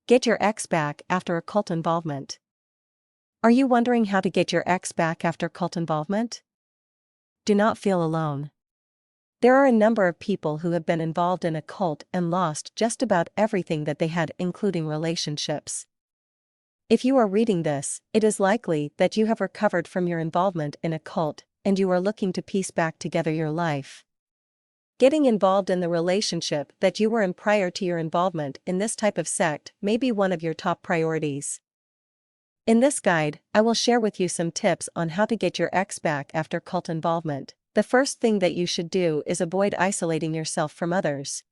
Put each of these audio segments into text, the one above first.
Get your ex back after a cult involvement. Are you wondering how to get your ex back after cult involvement? Do not feel alone. There are a number of people who have been involved in a cult and lost just about everything that they had, including relationships. If you are reading this, it is likely that you have recovered from your involvement in a cult, and you are looking to piece back together your life. Getting involved in the relationship that you were in prior to your involvement in this type of sect may be one of your top priorities. In this guide, I will share with you some tips on how to get your ex back after cult involvement. The first thing that you should do is avoid isolating yourself from others.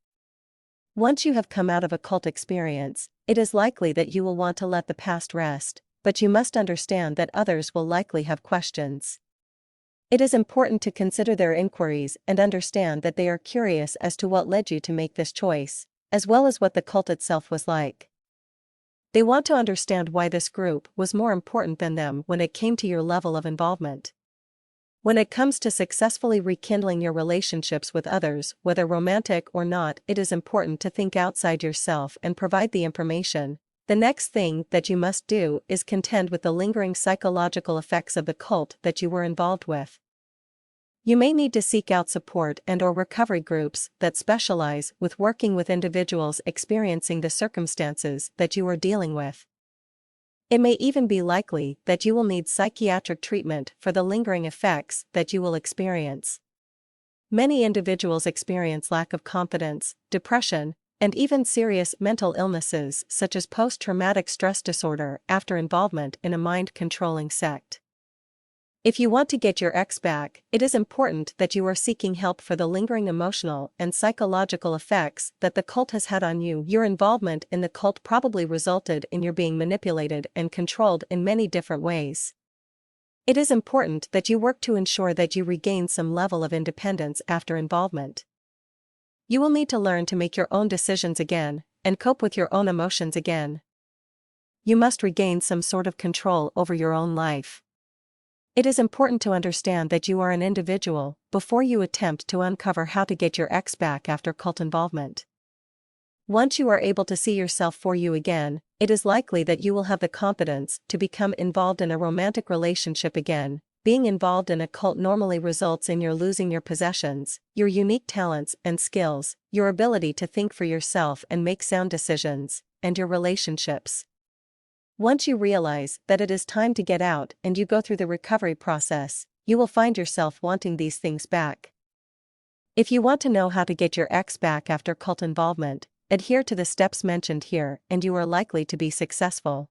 Once you have come out of a cult experience, it is likely that you will want to let the past rest, but you must understand that others will likely have questions. It is important to consider their inquiries and understand that they are curious as to what led you to make this choice, as well as what the cult itself was like. They want to understand why this group was more important than them when it came to your level of involvement. When it comes to successfully rekindling your relationships with others, whether romantic or not, it is important to think outside yourself and provide the information. The next thing that you must do is contend with the lingering psychological effects of the cult that you were involved with. You may need to seek out support and/or recovery groups that specialize with working with individuals experiencing the circumstances that you are dealing with. It may even be likely that you will need psychiatric treatment for the lingering effects that you will experience. Many individuals experience lack of confidence, depression, and even serious mental illnesses such as post-traumatic stress disorder after involvement in a mind-controlling sect. If you want to get your ex back, it is important that you are seeking help for the lingering emotional and psychological effects that the cult has had on you. Your involvement in the cult probably resulted in your being manipulated and controlled in many different ways. It is important that you work to ensure that you regain some level of independence after involvement. You will need to learn to make your own decisions again, and cope with your own emotions again. You must regain some sort of control over your own life. It is important to understand that you are an individual before you attempt to uncover how to get your ex back after cult involvement. Once you are able to see yourself for you again, it is likely that you will have the confidence to become involved in a romantic relationship again. Being involved in a cult normally results in your losing your possessions, your unique talents and skills, your ability to think for yourself and make sound decisions, and your relationships. Once you realize that it is time to get out and you go through the recovery process, you will find yourself wanting these things back. If you want to know how to get your ex back after cult involvement, adhere to the steps mentioned here and you are likely to be successful.